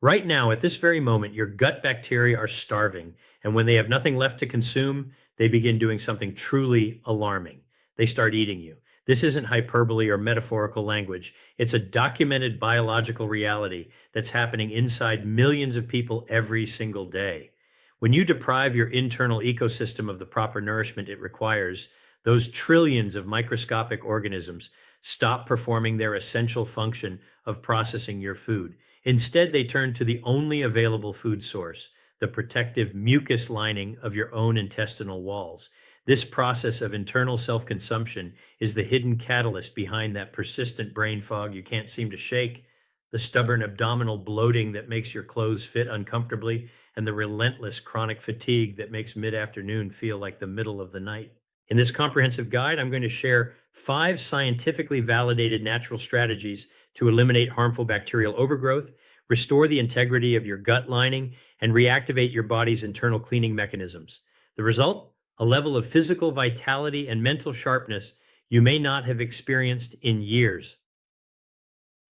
Right now, at this very moment, your gut bacteria are starving, and when they have nothing left to consume, they begin doing something truly alarming. They start eating you. This isn't hyperbole or metaphorical language. It's a documented biological reality that's happening inside millions of people every single day. When you deprive your internal ecosystem of the proper nourishment it requires, those trillions of microscopic organisms stop performing their essential function of processing your food. Instead, they turn to the only available food source, the protective mucus lining of your own intestinal walls. This process of internal self consumption is the hidden catalyst behind that persistent brain fog you can't seem to shake, the stubborn abdominal bloating that makes your clothes fit uncomfortably, and the relentless chronic fatigue that makes mid afternoon feel like the middle of the night. In this comprehensive guide, I'm going to share 5 scientifically validated natural strategies to eliminate harmful bacterial overgrowth, restore the integrity of your gut lining, and reactivate your body's internal cleaning mechanisms. The result? A level of physical vitality and mental sharpness you may not have experienced in years.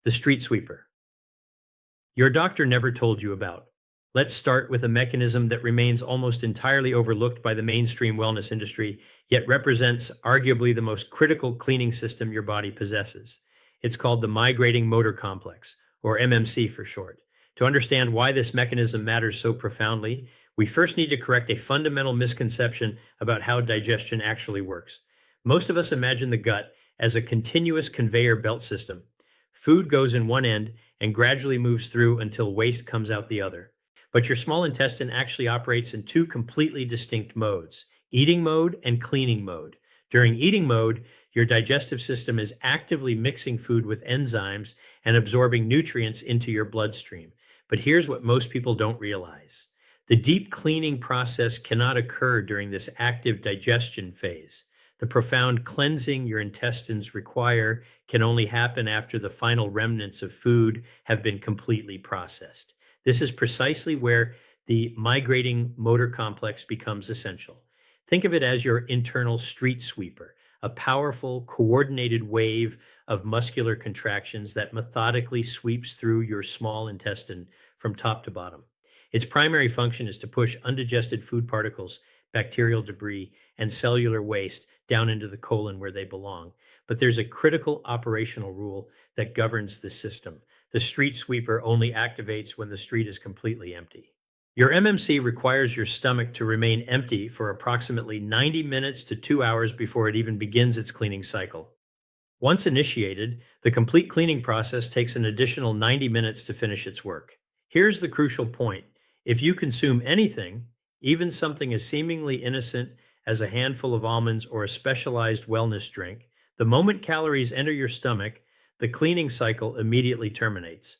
The street sweeper. Your doctor never told you about. Let's start with a mechanism that remains almost entirely overlooked by the mainstream wellness industry, yet represents arguably the most critical cleaning system your body possesses. It's called the migrating motor complex, or MMC for short. To understand why this mechanism matters so profoundly, we first need to correct a fundamental misconception about how digestion actually works. Most of us imagine the gut as a continuous conveyor belt system. Food goes in one end and gradually moves through until waste comes out the other. But your small intestine actually operates in 2 completely distinct modes, eating mode and cleaning mode. During eating mode, your digestive system is actively mixing food with enzymes and absorbing nutrients into your bloodstream. But here's what most people don't realize. The deep cleaning process cannot occur during this active digestion phase. The profound cleansing your intestines require can only happen after the final remnants of food have been completely processed. This is precisely where the migrating motor complex becomes essential. Think of it as your internal street sweeper, a powerful, coordinated wave of muscular contractions that methodically sweeps through your small intestine from top to bottom. Its primary function is to push undigested food particles, bacterial debris, and cellular waste down into the colon where they belong. But there's a critical operational rule that governs this system. The street sweeper only activates when the street is completely empty. Your MMC requires your stomach to remain empty for approximately 90 minutes to 2 hours before it even begins its cleaning cycle. Once initiated, the complete cleaning process takes an additional 90 minutes to finish its work. Here's the crucial point. If you consume anything, even something as seemingly innocent as a handful of almonds or a specialized wellness drink, the moment calories enter your stomach, the cleaning cycle immediately terminates.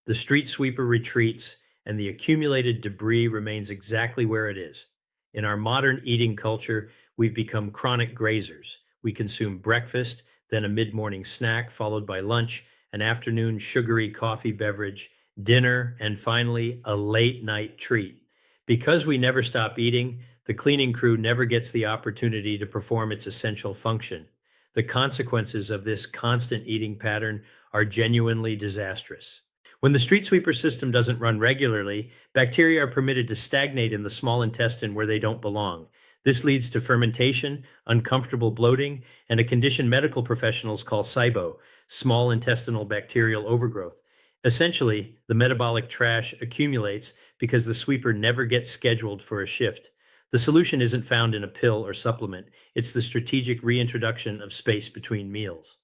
The street sweeper retreats, and the accumulated debris remains exactly where it is. In our modern eating culture, we've become chronic grazers. We consume breakfast, then a mid-morning snack, followed by lunch, an afternoon sugary coffee beverage, dinner, and finally, a late-night treat. Because we never stop eating, the cleaning crew never gets the opportunity to perform its essential function. The consequences of this constant eating pattern are genuinely disastrous. When the street sweeper system doesn't run regularly, bacteria are permitted to stagnate in the small intestine where they don't belong. This leads to fermentation, uncomfortable bloating, and a condition medical professionals call SIBO, small intestinal bacterial overgrowth. Essentially, the metabolic trash accumulates because the sweeper never gets scheduled for a shift. The solution isn't found in a pill or supplement. It's the strategic reintroduction of space between meals.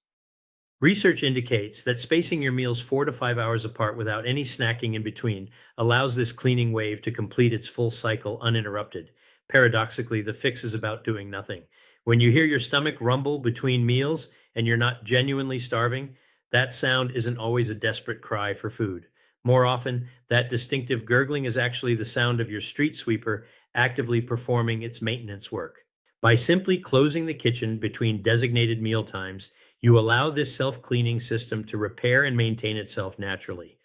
Research indicates that spacing your meals 4 to 5 hours apart without any snacking in between allows this cleaning wave to complete its full cycle uninterrupted. Paradoxically, the fix is about doing nothing. When you hear your stomach rumble between meals and you're not genuinely starving, that sound isn't always a desperate cry for food. More often, that distinctive gurgling is actually the sound of your street sweeper actively performing its maintenance work. By simply closing the kitchen between designated meal times, you allow this self-cleaning system to repair and maintain itself naturally.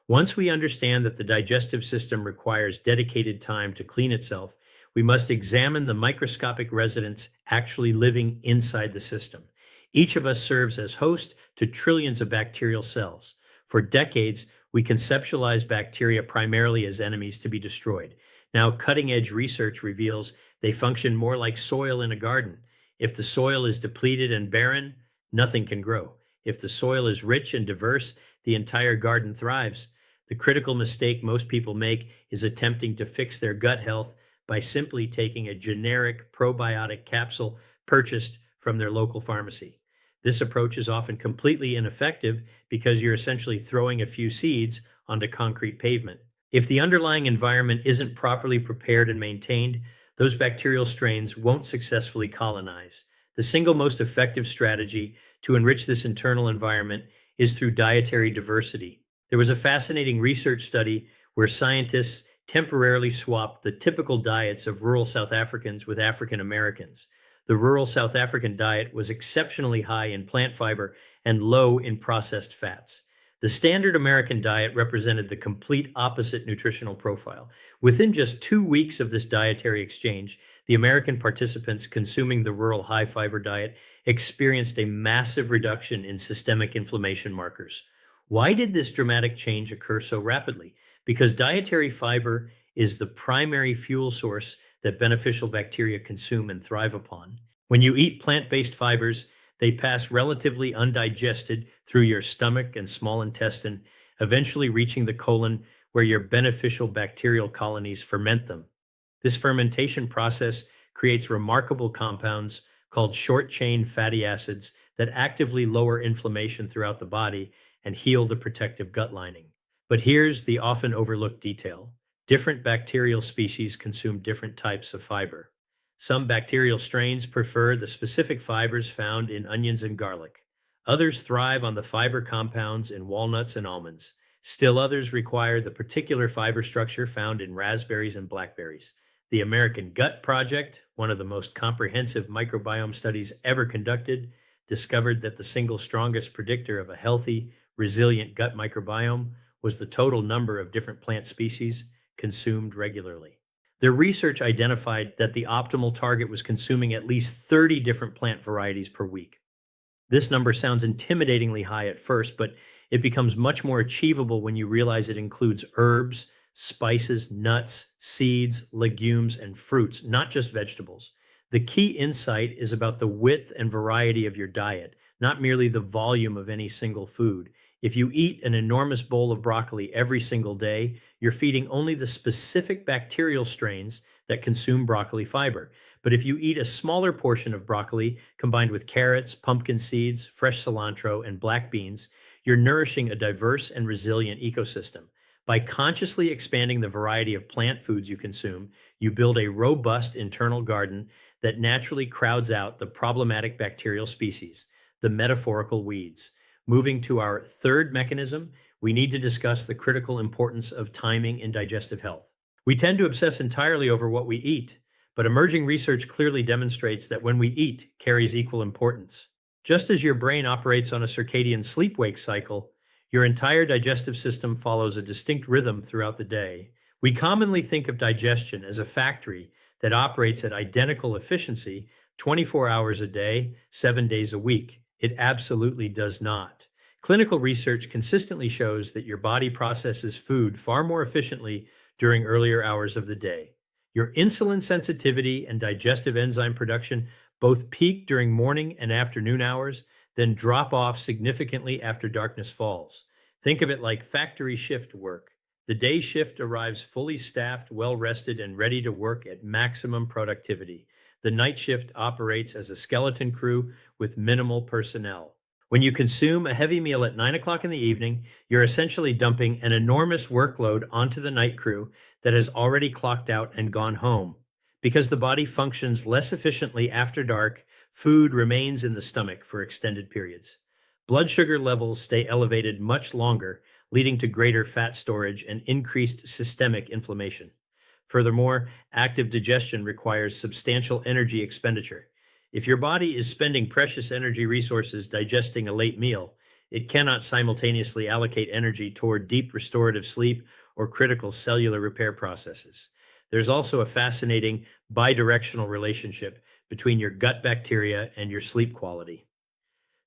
Once we understand that the digestive system requires dedicated time to clean itself, we must examine the microscopic residents actually living inside the system. Each of us serves as host to trillions of bacterial cells. For decades, We conceptualize bacteria primarily as enemies to be destroyed. Now, cutting edge research reveals they function more like soil in a garden. If the soil is depleted and barren, nothing can grow. If the soil is rich and diverse, the entire garden thrives. The critical mistake most people make is attempting to fix their gut health by simply taking a generic probiotic capsule purchased from their local pharmacy. This approach is often completely ineffective because you're essentially throwing a few seeds onto concrete pavement. If the underlying environment isn't properly prepared and maintained, those bacterial strains won't successfully colonize. The single most effective strategy to enrich this internal environment is through dietary diversity. There was a fascinating research study where scientists temporarily swapped the typical diets of rural South Africans with African Americans. The rural South African diet was exceptionally high in plant fiber and low in processed fats. The standard American diet represented the complete opposite nutritional profile. Within just 2 weeks of this dietary exchange, the American participants consuming the rural high fiber diet experienced a massive reduction in systemic inflammation markers. Why did this dramatic change occur so rapidly? Because dietary fiber is the primary fuel source that beneficial bacteria consume and thrive upon. When you eat plant-based fibers, they pass relatively undigested through your stomach and small intestine, eventually reaching the colon where your beneficial bacterial colonies ferment them. This fermentation process creates remarkable compounds called short-chain fatty acids that actively lower inflammation throughout the body and heal the protective gut lining. But here's the often overlooked detail. Different bacterial species consume different types of fiber. Some bacterial strains prefer the specific fibers found in onions and garlic. Others thrive on the fiber compounds in walnuts and almonds. Still others require the particular fiber structure found in raspberries and blackberries. The American Gut Project, one of the most comprehensive microbiome studies ever conducted, discovered that the single strongest predictor of a healthy, resilient gut microbiome was the total number of different plant species consumed regularly. Their research identified that the optimal target was consuming at least 30 different plant varieties per week. This number sounds intimidatingly high at first, but it becomes much more achievable when you realize it includes herbs, spices, nuts, seeds, legumes, and fruits, not just vegetables. The key insight is about the width and variety of your diet, not merely the volume of any single food. If you eat an enormous bowl of broccoli every single day, you're feeding only the specific bacterial strains that consume broccoli fiber. But if you eat a smaller portion of broccoli combined with carrots, pumpkin seeds, fresh cilantro, and black beans, you're nourishing a diverse and resilient ecosystem. By consciously expanding the variety of plant foods you consume, you build a robust internal garden that naturally crowds out the problematic bacterial species, the metaphorical weeds. Moving to our third mechanism, we need to discuss the critical importance of timing in digestive health. We tend to obsess entirely over what we eat, but emerging research clearly demonstrates that when we eat carries equal importance. Just as your brain operates on a circadian sleep-wake cycle, your entire digestive system follows a distinct rhythm throughout the day. We commonly think of digestion as a factory that operates at identical efficiency 24 hours a day, 7 days a week. It absolutely does not. Clinical research consistently shows that your body processes food far more efficiently during earlier hours of the day. Your insulin sensitivity and digestive enzyme production both peak during morning and afternoon hours, then drop off significantly after darkness falls. Think of it like factory shift work. The day shift arrives fully staffed, well rested, and ready to work at maximum productivity. The night shift operates as a skeleton crew with minimal personnel. When you consume a heavy meal at 9 o'clock in the evening, you're essentially dumping an enormous workload onto the night crew that has already clocked out and gone home. Because the body functions less efficiently after dark, food remains in the stomach for extended periods. Blood sugar levels stay elevated much longer, leading to greater fat storage and increased systemic inflammation. Furthermore, active digestion requires substantial energy expenditure. If your body is spending precious energy resources digesting a late meal, it cannot simultaneously allocate energy toward deep restorative sleep or critical cellular repair processes. There's also a fascinating bidirectional relationship between your gut bacteria and your sleep quality.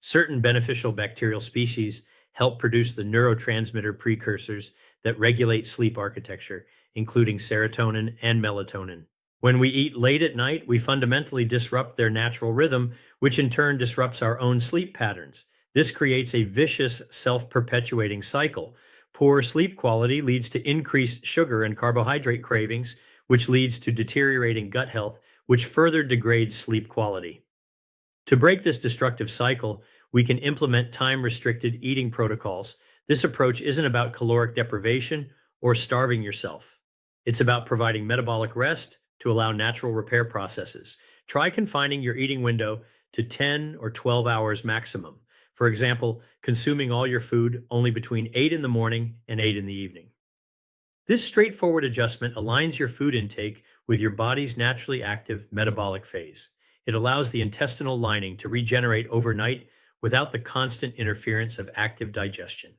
Certain beneficial bacterial species help produce the neurotransmitter precursors that regulate sleep architecture, including serotonin and melatonin. When we eat late at night, we fundamentally disrupt their natural rhythm, which in turn disrupts our own sleep patterns. This creates a vicious, self perpetuating cycle. Poor sleep quality leads to increased sugar and carbohydrate cravings, which leads to deteriorating gut health, which further degrades sleep quality. To break this destructive cycle, we can implement time restricted eating protocols. This approach isn't about caloric deprivation or starving yourself. It's about providing metabolic rest to allow natural repair processes. Try confining your eating window to 10 or 12 hours maximum. For example, consuming all your food only between 8 in the morning and 8 in the evening. This straightforward adjustment aligns your food intake with your body's naturally active metabolic phase. It allows the intestinal lining to regenerate overnight without the constant interference of active digestion.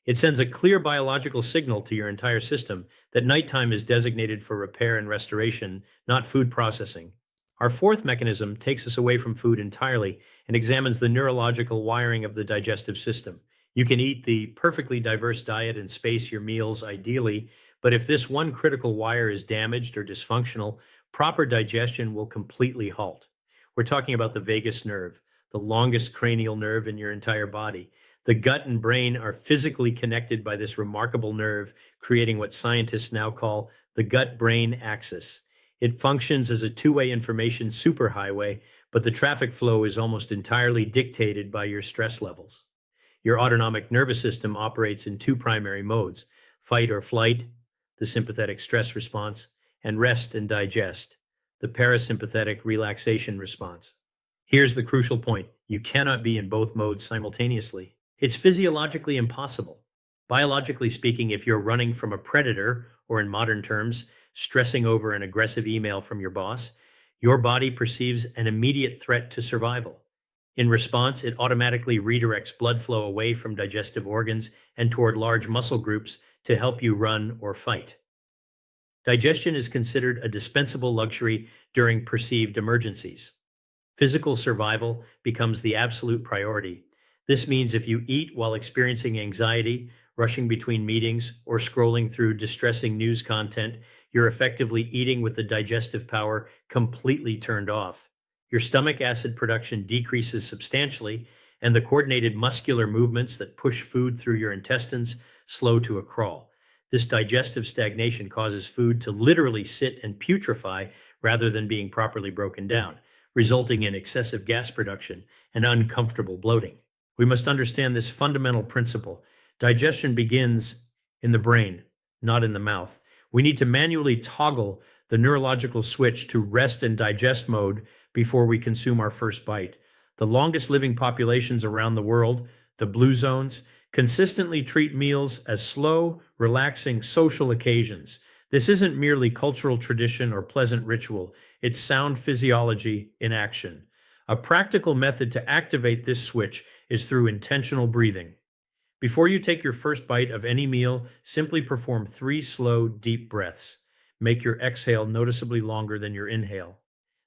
It sends a clear biological signal to your entire system that nighttime is designated for repair and restoration, not food processing. Our fourth mechanism takes us away from food entirely and examines the neurological wiring of the digestive system. You can eat the perfectly diverse diet and space your meals ideally, but if this one critical wire is damaged or dysfunctional, proper digestion will completely halt. We're talking about the vagus nerve, the longest cranial nerve in your entire body. The gut and brain are physically connected by this remarkable nerve, creating what scientists now call the gut-brain axis. It functions as a two-way information superhighway, but the traffic flow is almost entirely dictated by your stress levels. Your autonomic nervous system operates in two primary modes: fight or flight, the sympathetic stress response, and rest and digest, the parasympathetic relaxation response. Here's the crucial point: you cannot be in both modes simultaneously. It's physiologically impossible. Biologically speaking, if you're running from a predator, or in modern terms, stressing over an aggressive email from your boss, your body perceives an immediate threat to survival. In response, it automatically redirects blood flow away from digestive organs and toward large muscle groups to help you run or fight. Digestion is considered a dispensable luxury during perceived emergencies. Physical survival becomes the absolute priority. This means if you eat while experiencing anxiety, rushing between meetings, or scrolling through distressing news content, you're effectively eating with the digestive power completely turned off. Your stomach acid production decreases substantially, and the coordinated muscular movements that push food through your intestines slow to a crawl. This digestive stagnation causes food to literally sit and putrefy rather than being properly broken down, resulting in excessive gas production and uncomfortable bloating. We must understand this fundamental principle. Digestion begins in the brain, not in the mouth. We need to manually toggle the neurological switch to rest and digest mode before we consume our first bite. The longest living populations around the world, the blue zones, consistently treat meals as slow, relaxing social occasions. This isn't merely cultural tradition or pleasant ritual, it's sound physiology in action. A practical method to activate this switch is through intentional breathing. Before you take your first bite of any meal, simply perform 3 slow, deep breaths. Make your exhale noticeably longer than your inhale.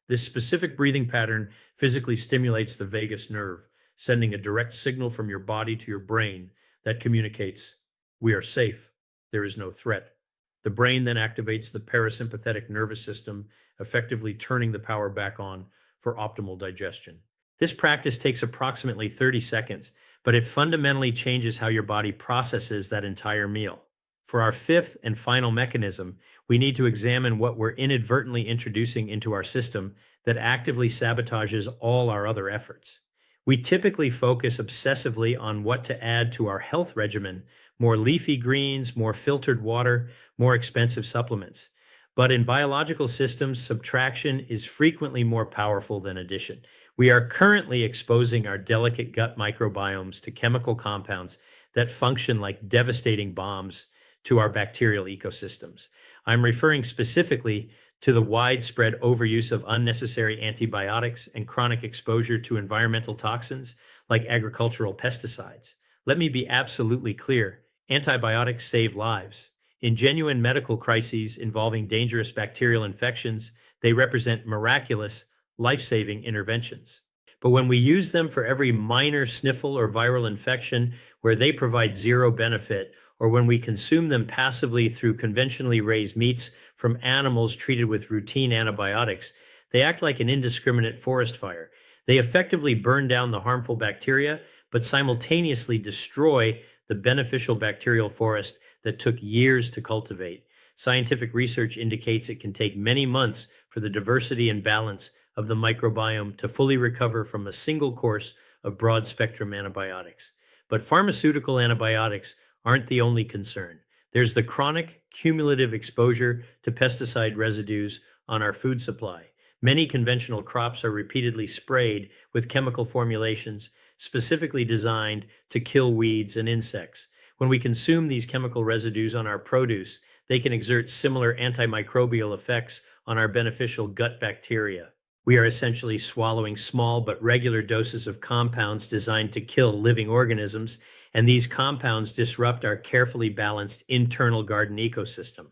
This specific breathing pattern physically stimulates the vagus nerve, sending a direct signal from your body to your brain that communicates, "We are safe. There is no threat." The brain then activates the parasympathetic nervous system, effectively turning the power back on for optimal digestion. This practice takes approximately 30 seconds, but it fundamentally changes how your body processes that entire meal. For our fifth and final mechanism, we need to examine what we're inadvertently introducing into our system that actively sabotages all our other efforts. We typically focus obsessively on what to add to our health regimen: more leafy greens, more filtered water, more expensive supplements. But in biological systems, subtraction is frequently more powerful than addition. We are currently exposing our delicate gut microbiomes to chemical compounds that function like devastating bombs to our bacterial ecosystems. I'm referring specifically to the widespread overuse of unnecessary antibiotics and chronic exposure to environmental toxins like agricultural pesticides. Let me be absolutely clear: antibiotics save lives. In genuine medical crises involving dangerous bacterial infections, they represent miraculous, life-saving interventions. But when we use them for every minor sniffle or viral infection where they provide zero benefit, or when we consume them passively through conventionally raised meats from animals treated with routine antibiotics, they act like an indiscriminate forest fire. They effectively burn down the harmful bacteria, but simultaneously destroy the beneficial bacterial forest that took years to cultivate. Scientific research indicates it can take many months for the diversity and balance of the microbiome to fully recover from a single course of broad spectrum antibiotics. But pharmaceutical antibiotics aren't the only concern. There's the chronic cumulative exposure to pesticide residues on our food supply. Many conventional crops are repeatedly sprayed with chemical formulations specifically designed to kill weeds and insects. When we consume these chemical residues on our produce, they can exert similar antimicrobial effects on our beneficial gut bacteria. We are essentially swallowing small but regular doses of compounds designed to kill living organisms, and these compounds disrupt our carefully balanced internal garden ecosystem.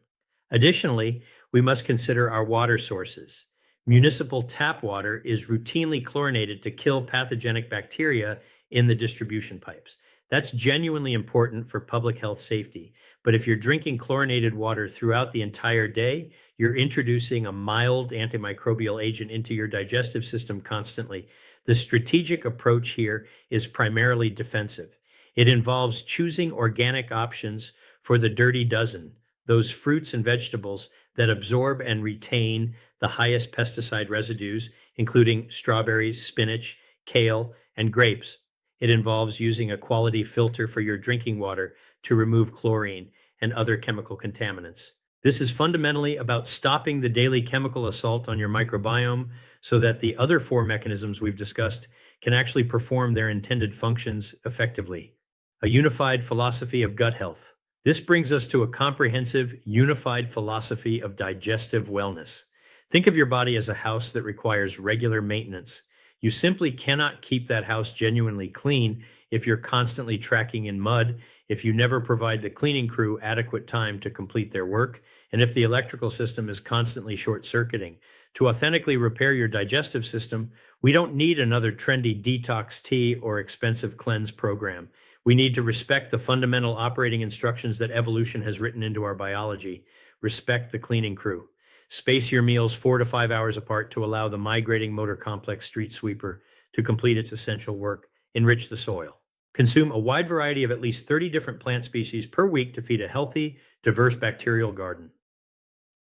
Additionally, we must consider our water sources. Municipal tap water is routinely chlorinated to kill pathogenic bacteria in the distribution pipes. That's genuinely important for public health safety. But if you're drinking chlorinated water throughout the entire day, you're introducing a mild antimicrobial agent into your digestive system constantly. The strategic approach here is primarily defensive. It involves choosing organic options for the dirty dozen, those fruits and vegetables that absorb and retain the highest pesticide residues, including strawberries, spinach, kale, and grapes. It involves using a quality filter for your drinking water to remove chlorine and other chemical contaminants. This is fundamentally about stopping the daily chemical assault on your microbiome so that the other four mechanisms we've discussed can actually perform their intended functions effectively. A unified philosophy of gut health. This brings us to a comprehensive, unified philosophy of digestive wellness. Think of your body as a house that requires regular maintenance. You simply cannot keep that house genuinely clean if you're constantly tracking in mud, if you never provide the cleaning crew adequate time to complete their work, and if the electrical system is constantly short-circuiting. To authentically repair your digestive system, we don't need another trendy detox tea or expensive cleanse program. We need to respect the fundamental operating instructions that evolution has written into our biology. Respect the cleaning crew. Space your meals 4 to 5 hours apart to allow the migrating motor complex street sweeper to complete its essential work. Enrich the soil. Consume a wide variety of at least 30 different plant species per week to feed a healthy, diverse bacterial garden.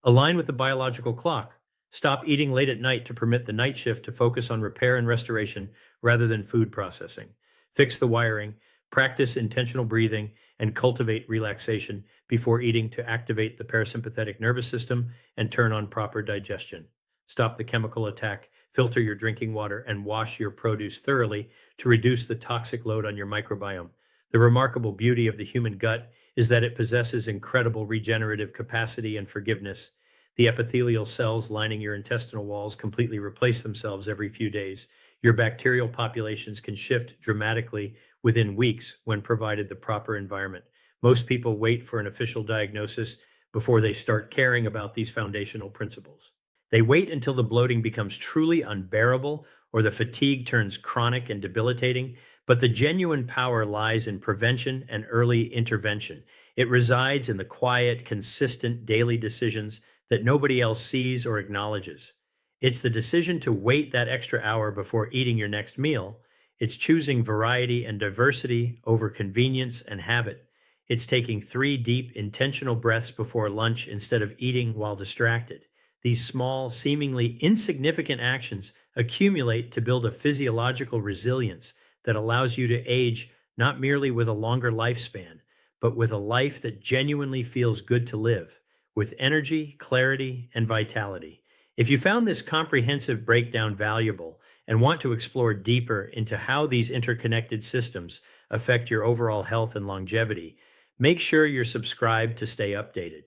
Align with the biological clock. Stop eating late at night to permit the night shift to focus on repair and restoration rather than food processing. Fix the wiring. Practice intentional breathing and cultivate relaxation before eating to activate the parasympathetic nervous system and turn on proper digestion. Stop the chemical attack, filter your drinking water, and wash your produce thoroughly to reduce the toxic load on your microbiome. The remarkable beauty of the human gut is that it possesses incredible regenerative capacity and forgiveness. The epithelial cells lining your intestinal walls completely replace themselves every few days. Your bacterial populations can shift dramatically within weeks when provided the proper environment. Most people wait for an official diagnosis before they start caring about these foundational principles. They wait until the bloating becomes truly unbearable or the fatigue turns chronic and debilitating, but the genuine power lies in prevention and early intervention. It resides in the quiet, consistent daily decisions that nobody else sees or acknowledges. It's the decision to wait that extra hour before eating your next meal. It's choosing variety and diversity over convenience and habit. It's taking 3 deep, intentional breaths before lunch instead of eating while distracted. These small, seemingly insignificant actions accumulate to build a physiological resilience that allows you to age not merely with a longer lifespan, but with a life that genuinely feels good to live, with energy, clarity, and vitality. If you found this comprehensive breakdown valuable and want to explore deeper into how these interconnected systems affect your overall health and longevity, make sure you're subscribed to stay updated.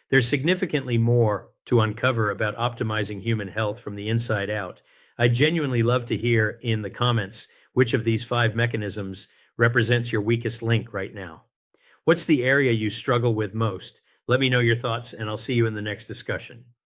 There's significantly more to uncover about optimizing human health from the inside out. I'd genuinely love to hear in the comments which of these 5 mechanisms represents your weakest link right now. What's the area you struggle with most? Let me know your thoughts, and I'll see you in the next discussion.